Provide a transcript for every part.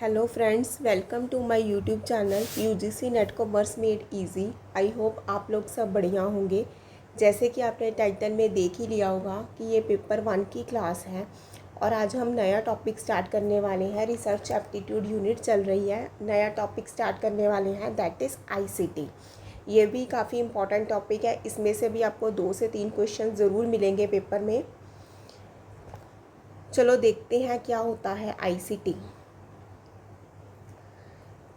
Hello friends, welcome to my YouTube channel UGC NET commerce made easy. I hope आप लोग सब बढ़िया होंगे। जैसे कि आपने टाइटल में देख ही लिया होगा कि ये पेपर 1 की क्लास है और आज हम नया टॉपिक स्टार्ट करने वाले हैं। रिसर्च एप्टीट्यूड यूनिट चल रही है, नया टॉपिक स्टार्ट करने वाले हैं, दैट इज़ आईसीटी। ये भी काफ़ी इंपॉर्टेंट टॉपिक है, इसमें से भी आपको 2 से 3 क्वेश्चन ज़रूर मिलेंगे पेपर में। चलो देखते हैं क्या होता है आईसीटी।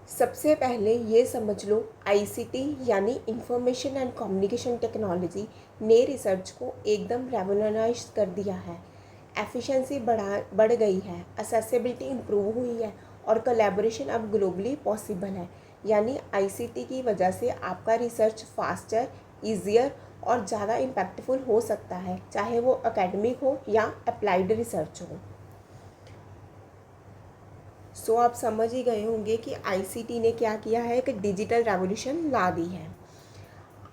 सबसे पहले ये समझ लो, आईसीटी यानी इंफॉर्मेशन एंड कम्युनिकेशन टेक्नोलॉजी ने रिसर्च को एकदम रेवोल्यूशनाइज कर दिया है। एफिशिएंसी बढ़ गई है, असेसिबिलिटी इम्प्रूव हुई है और कोलैबोरेशन अब ग्लोबली पॉसिबल है। यानी आईसीटी की वजह से आपका रिसर्च फास्टर, ईजियर और ज़्यादा इम्पैक्टफुल हो सकता है, चाहे वो एकेडमिक हो या अप्लाइड रिसर्च हो। सो आप समझ ही गए होंगे कि आईसीटी ने क्या किया है, एक डिजिटल रेवोल्यूशन ला दी है।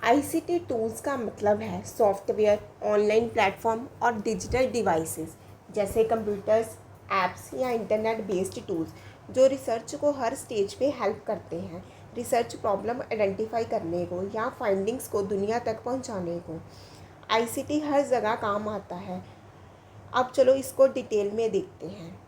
आईसीटी टूल्स का मतलब है सॉफ्टवेयर, ऑनलाइन प्लेटफॉर्म और डिजिटल डिवाइसेस जैसे कंप्यूटर्स, एप्स या इंटरनेट बेस्ड टूल्स जो रिसर्च को हर स्टेज पे हेल्प करते हैं, रिसर्च प्रॉब्लम आइडेंटिफाई करने को या फाइंडिंग्स को दुनिया तक पहुंचाने को। आईसीटी हर जगह काम आता है। अब चलो इसको डिटेल में देखते हैं।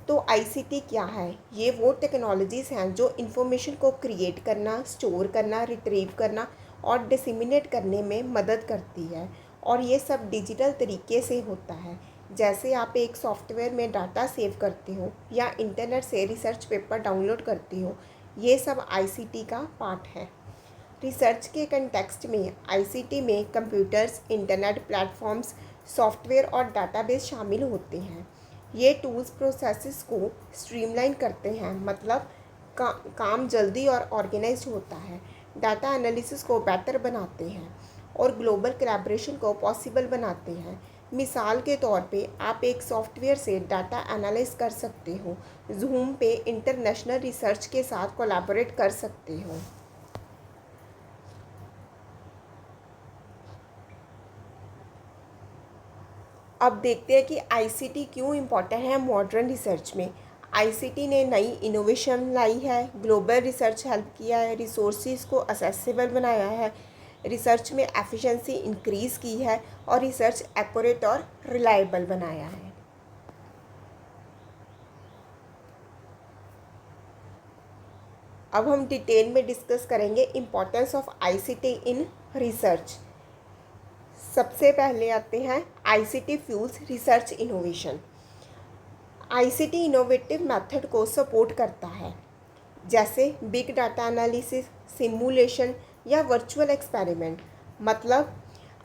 तो आईसीटी क्या है? ये वो टेक्नोलॉजीज़ हैं जो इन्फॉर्मेशन को क्रिएट करना, स्टोर करना, रिट्रीव करना और डिसमिनेट करने में मदद करती है। और ये सब डिजिटल तरीके से होता है। जैसे आप एक सॉफ्टवेयर में डाटा सेव करते हो या इंटरनेट से रिसर्च पेपर डाउनलोड करते हो, ये सब आईसीटी का पार्ट है। रिसर्च के कंटेक्स्ट में आईसीटी में कंप्यूटर्स, इंटरनेट प्लेटफॉर्म्स, सॉफ्टवेयर और डाटाबेस शामिल होते हैं। ये टूल्स प्रोसेसेस को स्ट्रीमलाइन करते हैं, मतलब काम जल्दी और ऑर्गेनाइज्ड होता है, डाटा एनालिसिस को बेहतर बनाते हैं और ग्लोबल कोलैबोरेशन को पॉसिबल बनाते हैं। मिसाल के तौर पे आप एक सॉफ्टवेयर से डाटा एनालाइज कर सकते हो, जूम पे इंटरनेशनल रिसर्च के साथ कोलैबोरेट कर सकते हो। अब देखते हैं कि आईसीटी क्यों इम्पोर्टेंट है मॉडर्न रिसर्च में। आईसीटी ने नई इनोवेशन लाई है, ग्लोबल रिसर्च हेल्प किया है, रिसोर्सेज को असेसिबल बनाया है, रिसर्च में एफिशिएंसी इंक्रीज़ की है और रिसर्च एक्यूरेट और रिलायबल बनाया है। अब हम डिटेल में डिस्कस करेंगे importance of ICT in research. सबसे पहले आते हैं ICT fuels research innovation. ICT innovative method को सपोर्ट करता है, जैसे बिग डाटा एनालिसिस, सिमुलेशन या वर्चुअल एक्सपेरिमेंट। मतलब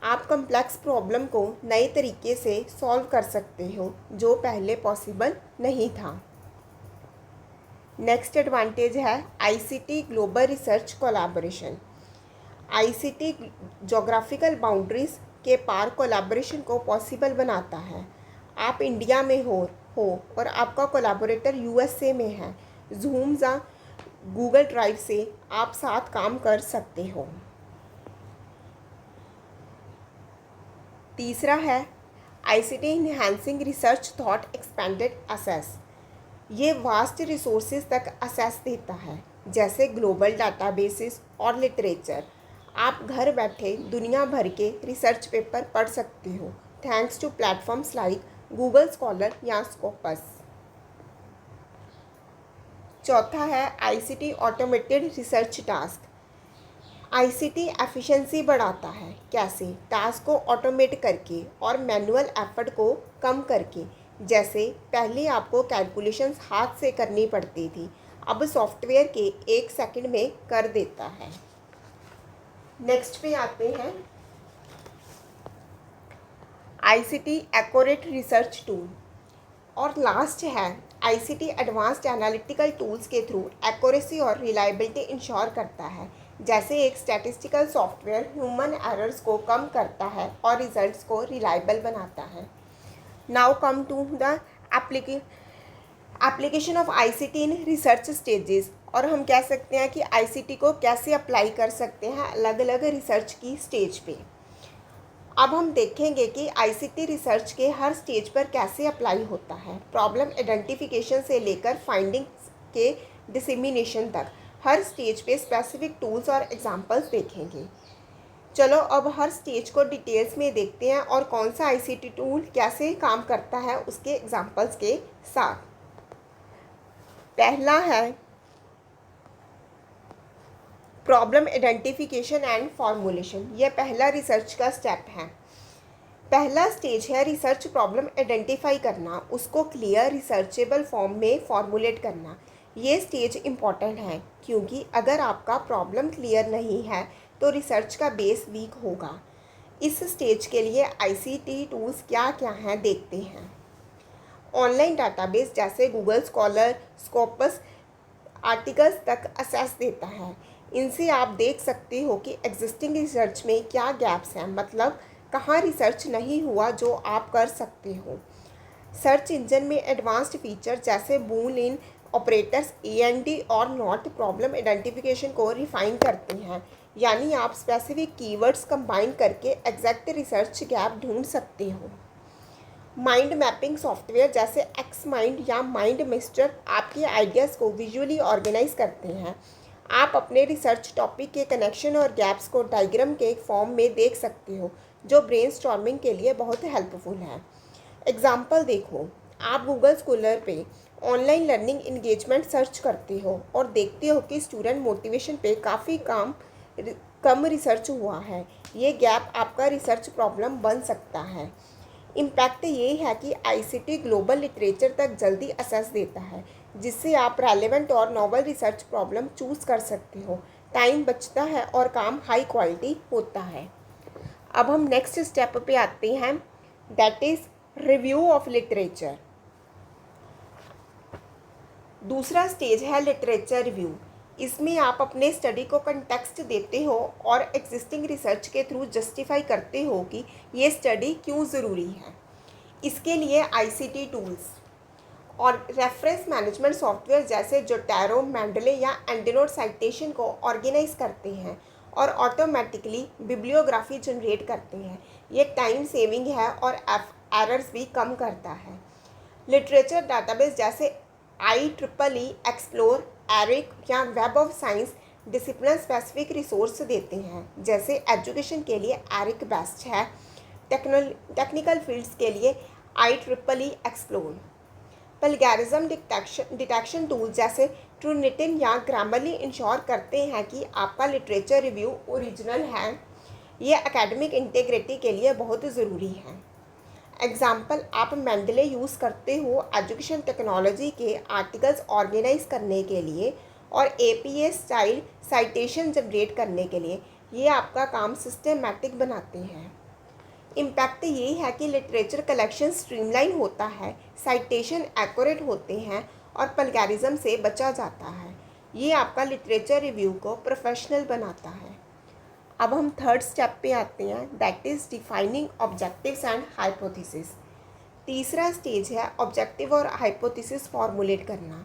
आप कम्प्लेक्स प्रॉब्लम को नए तरीके से सॉल्व कर सकते हो जो पहले पॉसिबल नहीं था। नेक्स्ट एडवांटेज है ICT global research collaboration. ICT geographical boundaries के पार कोलैबोरेशन को पॉसिबल बनाता है। आप इंडिया में हो और आपका कोलैबोरेटर यूएसए में है, जूम या गूगल ड्राइव से आप साथ काम कर सकते हो। तीसरा है ICT enhancing research thought expanded assess. ये वास्ट रिसोर्सेज तक असेस देता है, जैसे ग्लोबल डाटाबेसेस और लिटरेचर। आप घर बैठे दुनिया भर के रिसर्च पेपर पढ़ सकते हो, thanks to platforms like Google Scholar या स्कोपस। चौथा है ICT automated research task. ICT efficiency बढ़ाता है। कैसे? टास्क को ऑटोमेट करके और मैनुअल एफर्ट को कम करके। जैसे पहले आपको कैलकुलेशंस हाथ से करनी पड़ती थी, अब सॉफ्टवेयर के 1 सेकंड में कर देता है। नेक्स्ट पे आते हैं आईसीटी एक्यूरेट रिसर्च टूल। और लास्ट है आईसीटी एडवांस्ड एनालिटिकल टूल्स के थ्रू एक्यूरेसी और रिलायबिलिटी इंश्योर करता है। जैसे एक स्टैटिस्टिकल सॉफ्टवेयर ह्यूमन एरर्स को कम करता है और रिजल्ट्स को रिलायबल बनाता है। Now come to the application of ICT in research stages. और हम कह सकते हैं कि आईसीटी को कैसे अप्लाई कर सकते हैं अलग अलग रिसर्च की स्टेज पे। अब हम देखेंगे कि आईसीटी रिसर्च के हर स्टेज पर कैसे अप्लाई होता है, प्रॉब्लम आइडेंटिफिकेशन से लेकर फाइंडिंग्स के डिसेमिनेशन तक हर स्टेज पे स्पेसिफिक टूल्स और एग्जांपल्स देखेंगे। चलो अब हर स्टेज को डिटेल्स में देखते हैं और कौन सा आईसीटी टूल कैसे काम करता है उसके एग्जांपल्स के साथ। पहला है प्रॉब्लम आइडेंटिफिकेशन एंड फॉर्मुलेशन। यह पहला रिसर्च का स्टेप है। पहला स्टेज है रिसर्च प्रॉब्लम आइडेंटिफाई करना, उसको क्लियर रिसर्चेबल फॉर्म में फॉर्मुलेट करना। ये स्टेज इम्पॉर्टेंट है क्योंकि अगर आपका प्रॉब्लम क्लियर नहीं है तो रिसर्च का बेस वीक होगा। इस स्टेज के लिए आईसीटी टूल्स क्या क्या हैं देखते हैं। ऑनलाइन डाटाबेस जैसे गूगल स्कॉलर, स्कोपस आर्टिकल्स तक एक्सेस देता है। इनसे आप देख सकते हो कि एग्जिस्टिंग रिसर्च में क्या गैप्स हैं, मतलब कहाँ रिसर्च नहीं हुआ जो आप कर सकते हो। सर्च इंजन में एडवांस्ड फीचर जैसे बूलियन ऑपरेटर्स, एएनडी और नॉट प्रॉब्लम आइडेंटिफिकेशन को रिफाइन करते हैं, यानी आप स्पेसिफिक कीवर्ड्स कंबाइन करके एग्जैक्ट रिसर्च गैप ढूंढ सकते हो। माइंड मैपिंग सॉफ्टवेयर जैसे एक्स माइंड या माइंड मिस्टर आपके आइडियाज़ को विजुअली ऑर्गेनाइज करते हैं। आप अपने रिसर्च टॉपिक के कनेक्शन और गैप्स को डायग्राम के फॉर्म में देख सकते हो, जो ब्रेनस्टॉर्मिंग के लिए बहुत हेल्पफुल है। एग्जाम्पल देखो, आप गूगल स्कॉलर पे ऑनलाइन लर्निंग इंगेजमेंट सर्च करते हो और देखते हो कि स्टूडेंट मोटिवेशन पे काफ़ी कम रिसर्च हुआ है। ये गैप आपका रिसर्च प्रॉब्लम बन सकता है। इम्पैक्ट ये है कि आईसीटी ग्लोबल लिटरेचर तक जल्दी असेस देता है, जिससे आप रेलेवेंट और नॉवल रिसर्च प्रॉब्लम चूज़ कर सकते हो। टाइम बचता है और काम हाई क्वालिटी होता है। अब हम नेक्स्ट स्टेप पे आते हैं, that is review of literature. दूसरा स्टेज है लिटरेचर रिव्यू। इसमें आप अपने स्टडी को कंटेक्स्ट देते हो और एग्जिस्टिंग रिसर्च के थ्रू जस्टिफाई करते हो कि ये स्टडी क्यों ज़रूरी है। इसके लिए आईसीटी टूल्स और रेफरेंस मैनेजमेंट सॉफ्टवेयर जैसे जोटैरो, मेंडले या एंडनोट साइटेशन को ऑर्गेनाइज करते हैं और ऑटोमेटिकली बिब्लियोग्राफी जनरेट करते हैं। ये टाइम सेविंग है और एरर्स भी कम करता है। लिटरेचर डाटाबेस जैसे IEEE एक्सप्लोर, एरिक या web of science discipline specific resource देते हैं। जैसे एजुकेशन के लिए एरिक बेस्ट है, टेक्निकल फील्ड्स के लिए IEEE explore. Plagiarism detection tool जैसे ट्रूनिटिन या ग्रामरली इंश्योर करते हैं कि आपका लिटरेचर रिव्यू ओरिजिनल है। ये एकेडमिक इंटीग्रिटी के लिए बहुत ज़रूरी है। एग्जाम्पल, आप मेंडले यूज़ करते हो एजुकेशन टेक्नोलॉजी के आर्टिकल्स ऑर्गेनाइज करने के लिए और APA स्टाइल साइटेशन जनरेट करने के लिए। ये आपका काम सिस्टमेटिक बनाते हैं। इम्पैक्ट ये है कि लिटरेचर कलेक्शन स्ट्रीमलाइन होता है, साइटेशन एक्यूरेट होते हैं और प्लेगैरिज्म से बचा जाता है। ये आपका लिटरेचर रिव्यू को प्रोफेशनल बनाता है। अब हम थर्ड स्टेप पे आते हैं, that is defining objectives and hypothesis. तीसरा स्टेज है ऑब्जेक्टिव और हाइपोथेसिस फॉर्मुलेट करना।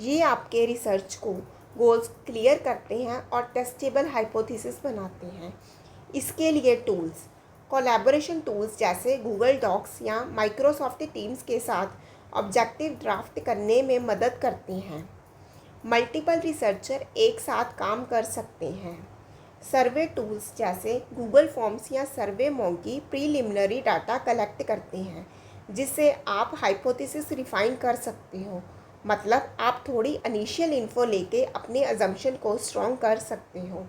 ये आपके रिसर्च को गोल्स क्लियर करते हैं और टेस्टेबल हाइपोथेसिस बनाते हैं। इसके लिए टूल्स, कोलैबोरेशन टूल्स जैसे गूगल डॉक्स या माइक्रोसॉफ्ट टीम्स के साथ ऑब्जेक्टिव ड्राफ्ट करने में मदद करते हैं। मल्टीपल रिसर्चर एक साथ काम कर सकते हैं। सर्वे टूल्स जैसे गूगल फॉर्म्स या सर्वे मॉन्की प्रीलिमिनरी डाटा कलेक्ट करते हैं, जिससे आप हाइपोथेसिस रिफाइन कर सकते हो। मतलब आप थोड़ी इनिशियल इन्फो लेके अपने अजम्पशन को स्ट्रॉन्ग कर सकते हो।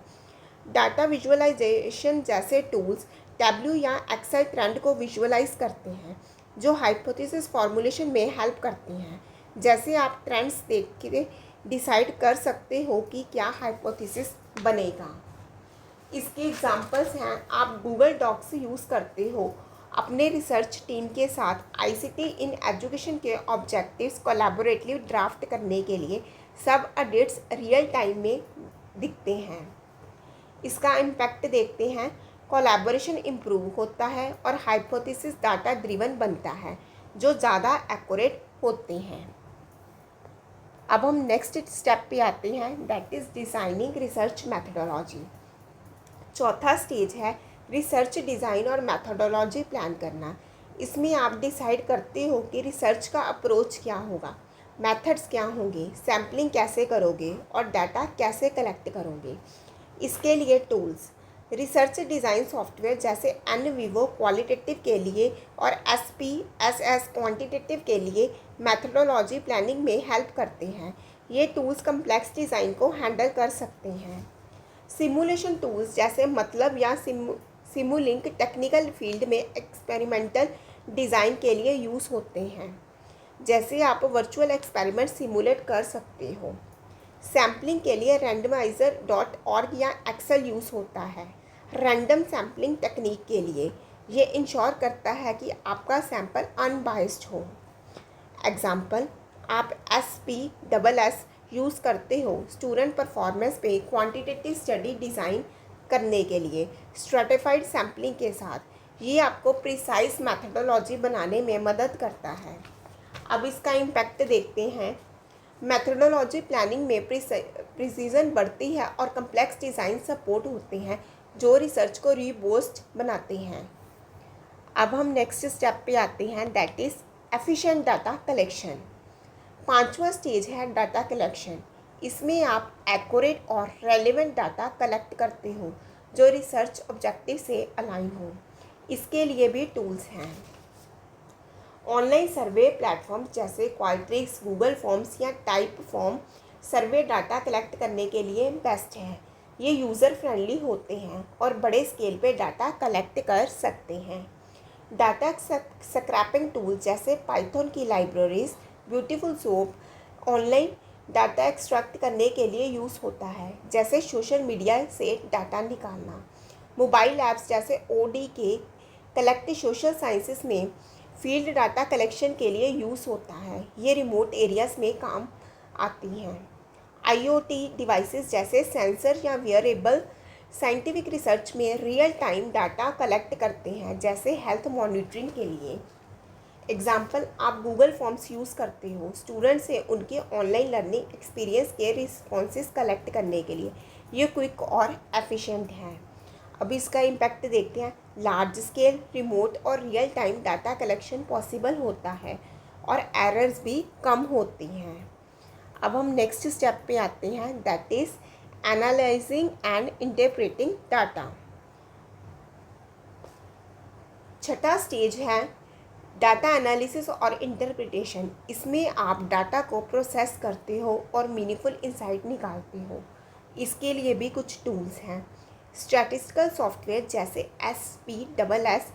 डाटा विजुअलाइजेशन जैसे टूल्स टैब्लू या एक्सेल ट्रेंड को विजुअलाइज करते हैं, जो हाइपोथेसिस फॉर्मुलेशन में हेल्प करते हैं। जैसे आप ट्रेंड्स देख के डिसाइड कर सकते हो कि क्या हाइपोथेसिस बनेगा। इसके एग्जांपल्स हैं, आप गूगल डॉक्स यूज़ करते हो अपने रिसर्च टीम के साथ आईसीटी इन एजुकेशन के ऑब्जेक्टिव्स कोलैबोरेटिव ड्राफ्ट करने के लिए। सब अपडेट्स रियल टाइम में दिखते हैं। इसका इम्पैक्ट देखते हैं, कोलैबोरेशन इम्प्रूव होता है और हाइपोथेसिस डाटा ड्रिवन बनता है, जो ज़्यादा एक्यूरेट होते हैं। अब हम नेक्स्ट स्टेप पे आते हैं, that is designing research methodology. चौथा स्टेज है रिसर्च डिज़ाइन और मैथडोलॉजी प्लान करना। इसमें आप डिसाइड करते हो कि रिसर्च का अप्रोच क्या होगा, मेथड्स क्या होंगे, सैम्पलिंग कैसे करोगे और डाटा कैसे कलेक्ट करोगे। इसके लिए टूल्स, रिसर्च डिज़ाइन सॉफ्टवेयर जैसे एन वीवो क्वालिटेटिव के लिए और SPSS क्वांटिटेटिव के लिए मैथडोलॉजी प्लानिंग में हेल्प करते हैं। ये टूल्स कम्प्लेक्स डिज़ाइन को हैंडल कर सकते हैं। सिमुलेशन टूल्स जैसे मतलब या सिमुलिंक टेक्निकल फील्ड में एक्सपेरिमेंटल डिज़ाइन के लिए यूज़ होते हैं। जैसे आप वर्चुअल एक्सपेरिमेंट सिमुलेट कर सकते हो। सैम्पलिंग के लिए randomizer.org या एक्सेल यूज़ होता है। रैंडम सैम्पलिंग टेक्निक के लिए ये इंश्योर करता है कि आपका सैंपल अनबाइस्ड हो। एग्जाम्पल, आप SPSS यूज़ करते हो स्टूडेंट परफॉर्मेंस पे क्वांटिटेटिव स्टडी डिज़ाइन करने के लिए स्ट्रेटिफाइड सैम्पलिंग के साथ। ये आपको प्रिसाइज मैथडोलॉजी बनाने में मदद करता है। अब इसका इम्पैक्ट देखते हैं। मैथडोलॉजी प्लानिंग में प्रिसीजन बढ़ती है और कम्प्लेक्स डिज़ाइन सपोर्ट होते हैं जो रिसर्च को रिबोस्ट बनाते हैं। अब हम नेक्स्ट स्टेप पे आते हैं, that is efficient data collection. 5वां स्टेज है डाटा कलेक्शन। इसमें आप एक्यूरेट और रेलेवेंट डाटा कलेक्ट करते हो जो रिसर्च ऑब्जेक्टिव से अलाइन हो। इसके लिए भी टूल्स हैं। ऑनलाइन सर्वे प्लेटफॉर्म जैसे क्वाल्ट्रिक्स, गूगल फॉर्म्स या टाइप फॉर्म सर्वे डाटा कलेक्ट करने के लिए बेस्ट है। ये यूज़र फ्रेंडली होते हैं और बड़े स्केल पे डाटा कलेक्ट कर सकते हैं। डाटा स्क्रैपिंग टूल जैसे पाइथन की libraries, beautiful soap online data extract करने के लिए यूज़ होता है, जैसे सोशल मीडिया से डाटा निकालना। मोबाइल ऐप्स जैसे ODK कलेक्ट सोशल साइंसेस में फील्ड डाटा कलेक्शन के लिए यूज़ होता है। ये रिमोट एरियाज़ में काम आती हैं। IoT डिवाइसेस जैसे सेंसर या वियरेबल साइंटिफिक रिसर्च में रियल टाइम डाटा कलेक्ट करते हैं, जैसे हेल्थ मॉनिटरिंग के लिए। एग्जाम्पल, आप गूगल फॉर्म्स यूज़ करते हो स्टूडेंट से उनके ऑनलाइन लर्निंग एक्सपीरियंस के रिस्पॉन्सेस कलेक्ट करने के लिए। ये क्विक और एफिशिएंट है। अब इसका इम्पैक्ट देखते हैं। लार्ज स्केल, रिमोट और real time data collection possible होता है और एरर्स भी कम होती हैं। अब हम नेक्स्ट स्टेप पे आते हैं, that is analysing and interpreting data. 6वां स्टेज है डाटा एनालिसिस और इंटरप्रिटेशन। इसमें आप डाटा को प्रोसेस करते हो और मीनिंगफुल इंसाइट निकालते हो। इसके लिए भी कुछ टूल्स हैं। स्टैटिस्टिकल सॉफ्टवेयर जैसे SPSS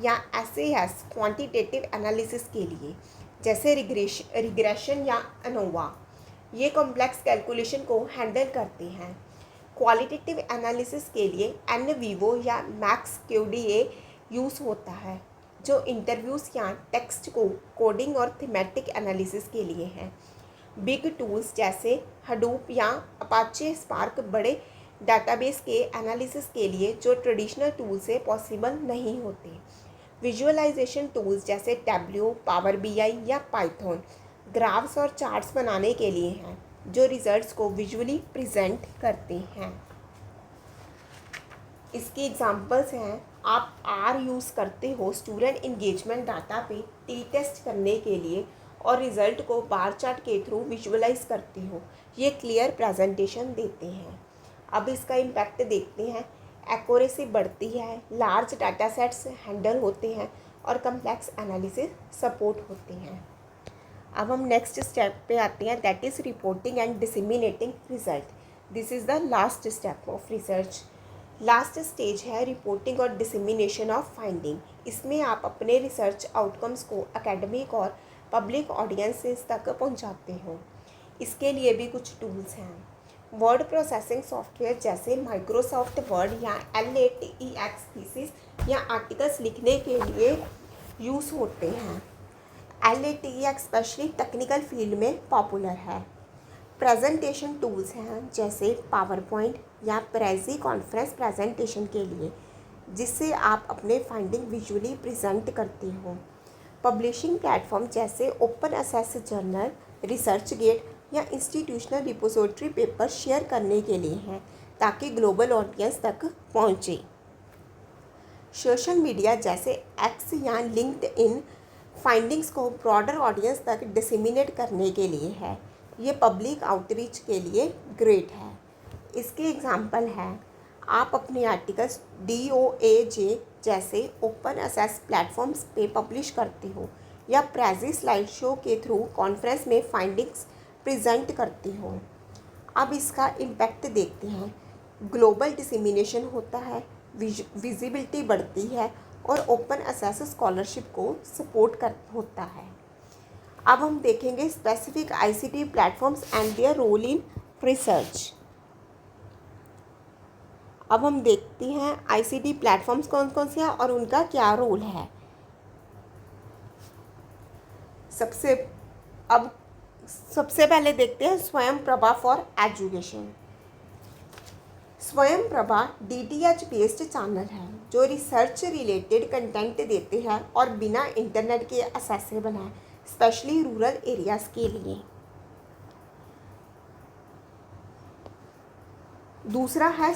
या SAS क्वांटिटेटिव एनालिसिस के लिए, जैसे रिग्रेशन या ANOVA। ये कॉम्प्लेक्स कैलकुलेशन को हैंडल करते हैं। क्वालिटेटिव एनालिसिस के लिए NVivo या MaxQDA यूज़ होता है, जो इंटरव्यूज़ या टेक्स्ट को कोडिंग और थीमेटिक एनालिसिस के लिए है। बिग टूल्स जैसे Hadoop या Apache Spark बड़े डाटाबेस के एनालिसिस के लिए जो ट्रेडिशनल टूल से पॉसिबल नहीं होते। विजुअलाइजेशन टूल्स जैसे Tableau, Power BI या Python ग्राफ्स और चार्ट्स बनाने के लिए हैं, जो रिजल्ट्स को विजुअली प्रेजेंट करते हैं। इसकी एग्जांपल्स हैं, आप R यूज़ करते हो स्टूडेंट इंगेजमेंट डाटा पे टेस्ट करने के लिए और रिज़ल्ट को बार चार्ट के थ्रू विजुअलाइज करते हो। ये क्लियर प्रेजेंटेशन देते हैं। अब इसका इम्पैक्ट देखते हैं। एक्यूरेसी बढ़ती है, लार्ज डाटा सेट्स हैंडल होते हैं और कम्प्लेक्स एनालिसिस सपोर्ट होते हैं। अब हम नेक्स्ट स्टेप पे आते हैं, that is reporting and disseminating result. This is the last step of research. Last stage है रिपोर्टिंग और डिसेमिनेशन ऑफ फाइंडिंग। इसमें आप अपने रिसर्च आउटकम्स को एकेडमिक और पब्लिक ऑडियंसेस तक पहुंचाते हो। इसके लिए भी कुछ टूल्स हैं। वर्ड प्रोसेसिंग सॉफ्टवेयर जैसे माइक्रोसॉफ्ट वर्ड या LaTeX थीसिस या आर्टिकल्स लिखने के लिए यूज़ होते हैं। LaTeX स्पेशली टेक्निकल फील्ड में पॉपुलर है। प्रेजेंटेशन टूल्स हैं जैसे पावरपॉइंट या प्रेजी कॉन्फ्रेंस प्रेजेंटेशन के लिए, जिससे आप अपने फाइंडिंग विजुअली प्रेजेंट करते हो। पब्लिशिंग प्लेटफॉर्म जैसे ओपन एक्सेस जर्नल, रिसर्चगेट या इंस्टीट्यूशनल रिपोजिटरी पेपर शेयर करने के लिए हैं, ताकि ग्लोबल ऑडियंस तक पहुँचे। सोशल मीडिया जैसे X या LinkedIn फाइंडिंग्स को ब्रॉडर ऑडियंस तक डिसेमिनेट करने के लिए है। ये पब्लिक आउटरीच के लिए ग्रेट है। इसके एग्जांपल हैं, आप अपने आर्टिकल्स DOAJ जैसे ओपन एक्सेस प्लेटफॉर्म्स पे पब्लिश करते हो या प्रेजी स्लाइड शो के थ्रू कॉन्फ्रेंस में फाइंडिंग्स प्रेजेंट करते हो। अब इसका इम्पैक्ट देखते हैं। ग्लोबल डिसेमिनेशन होता है, विजिबिलिटी बढ़ती है और ओपन एक्सेस स्कॉलरशिप को सपोर्ट कर होता है। अब हम देखेंगे specific ICT platforms and their role in research. अब हम देखते हैं ICT प्लेटफॉर्म्स कौन कौन से हैं और उनका क्या रोल है। सबसे पहले देखते हैं स्वयं प्रभा फॉर एजुकेशन। स्वयं प्रभा DTH बेस्ड चैनल है जो रिसर्च रिलेटेड कंटेंट देते हैं और बिना इंटरनेट के एक्सेसिबल है, स्पेशली रूरल एरियाज़ के लिए। दूसरा है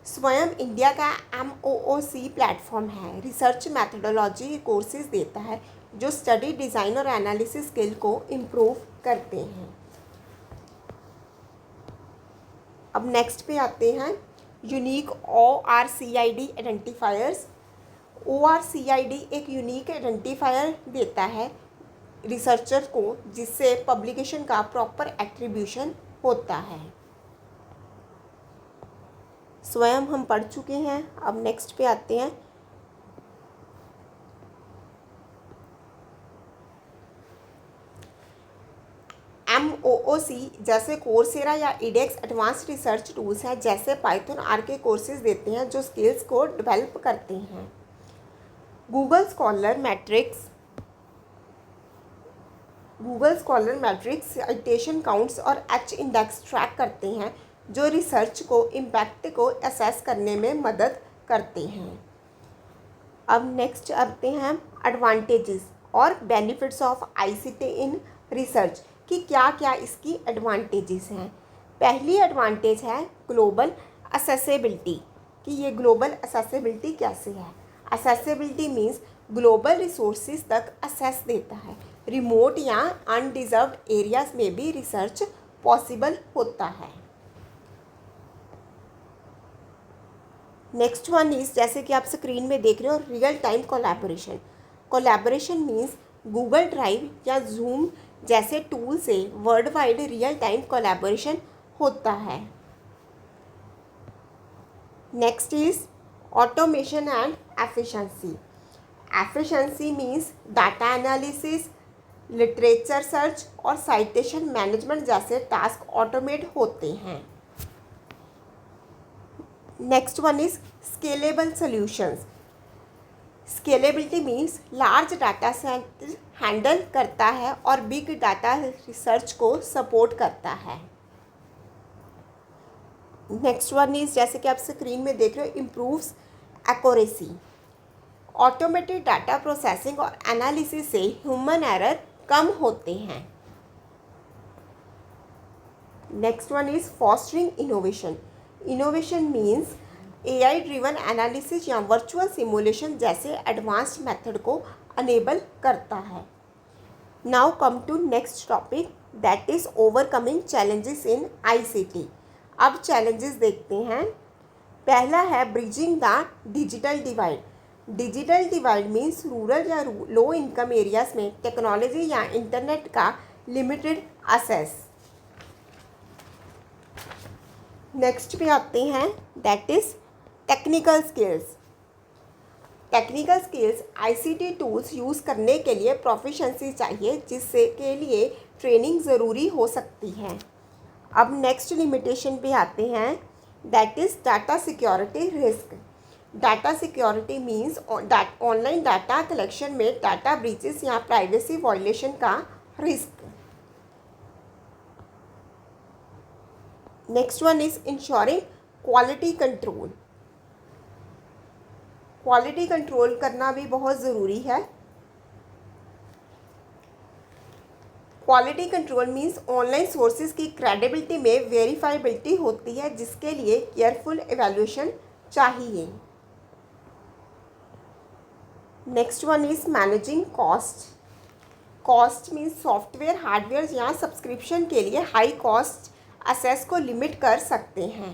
स्वयं इंडिया का MOOC प्लेटफॉर्म है। रिसर्च मैथडोलॉजी कोर्सेज देता है जो स्टडी डिज़ाइन और एनालिसिस स्किल को इम्प्रूव करते हैं। अब नेक्स्ट पे आते हैं यूनिक ORCID आइडेंटिफायर्स। ORCID एक यूनिक आइडेंटिफायर देता है रिसर्चर को, जिससे पब्लिकेशन का प्रॉपर एट्रीब्यूशन होता है। स्वयं हम पढ़ चुके हैं। अब नेक्स्ट पे आते हैं MOOC जैसे कोर्सेरा या edX एडवांस्ड रिसर्च टूल्स हैं, जैसे पाइथन R के कोर्सेज देते हैं जो स्किल्स को डेवलप करते हैं। Google scholar matrix citation counts और H इंडेक्स ट्रैक करते हैं जो रिसर्च को इम्पैक्ट को असेस करने में मदद करते हैं। अब नेक्स्ट आते हैं एडवांटेजेस और benefits of ICT in research कि क्या क्या इसकी एडवांटेजेस हैं। पहली एडवांटेज है ग्लोबल असेसिबिलिटी कि ये ग्लोबल असेसिबिलिटी कैसे है। असेसिबिलिटी मीन्स ग्लोबल रिसोर्सेज तक असेस देता है। रिमोट या अनडिजर्व्ड एरियाज में भी रिसर्च पॉसिबल होता है। नेक्स्ट वन इज, जैसे कि आप स्क्रीन में देख रहे हो, real time collaboration means Google drive या जूम जैसे टूल से world wide real time collaboration होता है। Next is automation and efficiency means data analysis, literature search और साइटेशन मैनेजमेंट जैसे टास्क ऑटोमेट होते हैं। Next one is scalable solutions. Scalability means large data set handle करता है और बिग डाटा रिसर्च को सपोर्ट करता है। नेक्स्ट वन इज, जैसे कि आप स्क्रीन में देख रहे हो, improves accuracy. Automated data processing और एनालिसिस से ह्यूमन एरर कम होते हैं। Next one is fostering innovation means AI driven analysis या वर्चुअल सिमुलेशन जैसे एडवांस्ड मेथड को अनेबल करता है। Now come to next topic, that is overcoming challenges in ICT। अब चैलेंजेस देखते हैं। पहला है bridging the digital divide means rural या लो इनकम एरियाज में टेक्नोलॉजी या इंटरनेट का लिमिटेड एक्सेस। नेक्स्ट पे आते हैं, that is technical skills. ICT tools use करने के लिए प्रोफिशेंसी चाहिए, जिससे के लिए ट्रेनिंग ज़रूरी हो सकती है। अब नेक्स्ट लिमिटेशन पे आते हैं, that is data security risk. Data security means online data collection में डाटा ब्रीचेस या प्राइवेसी वायलेशन का risk. Next one is ensuring quality control करना भी बहुत ज़रूरी है। Quality control means online sources की क्रेडिबिलिटी में वेरीफाइबिलिटी होती है, जिसके लिए केयरफुल एवेल्यूशन चाहिए। Next one is managing cost. Cost means software, hardware या सब्सक्रिप्शन के लिए हाई कॉस्ट असेस को लिमिट कर सकते हैं।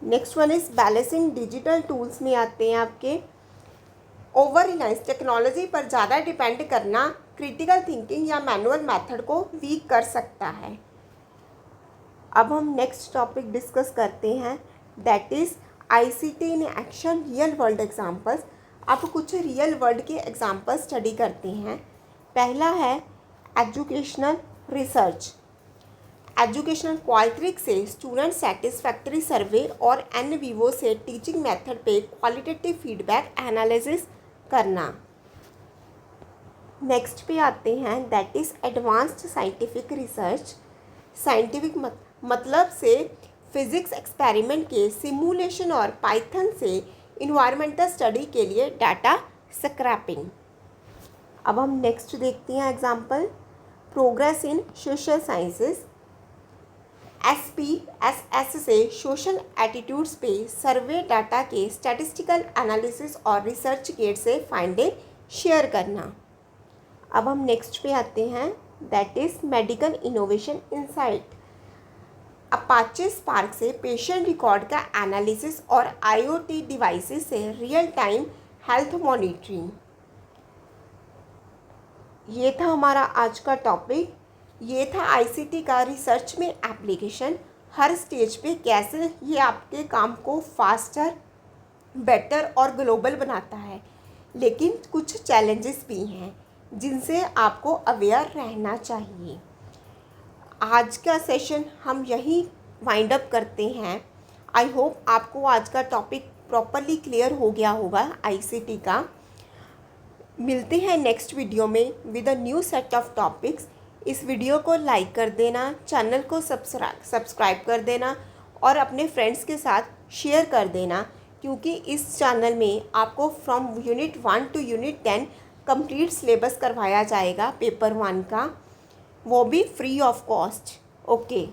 Next one is balancing digital tools में आते हैं आपके ओवर रिलायंस, टेक्नोलॉजी पर ज़्यादा डिपेंड करना क्रिटिकल थिंकिंग या मैनुअल मेथड को वीक कर सकता है। अब हम नेक्स्ट टॉपिक डिस्कस करते हैं, that is ICT in action real world examples. अब कुछ रियल वर्ल्ड के एग्जांपल स्टडी करते हैं। पहला है एजुकेशनल रिसर्च। एजुकेशनल क्वालिट्रिक से स्टूडेंट सेटिस्फैक्ट्री सर्वे और एनवीवो से टीचिंग मेथड पे क्वालिटेटिव फीडबैक एनालिसिस करना। नेक्स्ट पे आते हैं, that is advanced scientific research. Scientific मतलब से फिजिक्स एक्सपेरिमेंट के सिमुलेशन और पाइथन से इन्वायरमेंटल स्टडी के लिए डाटा स्क्रैपिंग। अब हम नेक्स्ट देखते हैं example, progress in social sciences. SPSS से सोशल एटीट्यूड्स पे सर्वे डाटा के स्टैटिस्टिकल एनालिसिस और रिसर्च गेट से फाइंडिंग शेयर करना। अब हम नेक्स्ट पे आते हैं, that is medical innovation insight. Apache spark से पेशेंट रिकॉर्ड का एनालिसिस और IoT डिवाइसेस से रियल टाइम हेल्थ मॉनिटरिंग। ये था हमारा आज का टॉपिक। ये था ICT का रिसर्च में एप्लीकेशन। हर स्टेज पे कैसे ये आपके काम को फास्टर, बेटर और ग्लोबल बनाता है, लेकिन कुछ चैलेंजेस भी हैं जिनसे आपको अवेयर रहना चाहिए। आज का सेशन हम यहीं वाइंड अप करते हैं। आई होप आपको आज का टॉपिक प्रॉपरली क्लियर हो गया होगा ICT का। मिलते हैं नेक्स्ट वीडियो में with a new set of topics. इस वीडियो को लाइक कर देना, चैनल को सब्सक्राइब कर देना और अपने फ्रेंड्स के साथ शेयर कर देना, क्योंकि इस चैनल में आपको from unit 1 to unit 10 complete syllabus करवाया जाएगा पेपर 1 का, वो भी फ्री ऑफ कॉस्ट। ओके।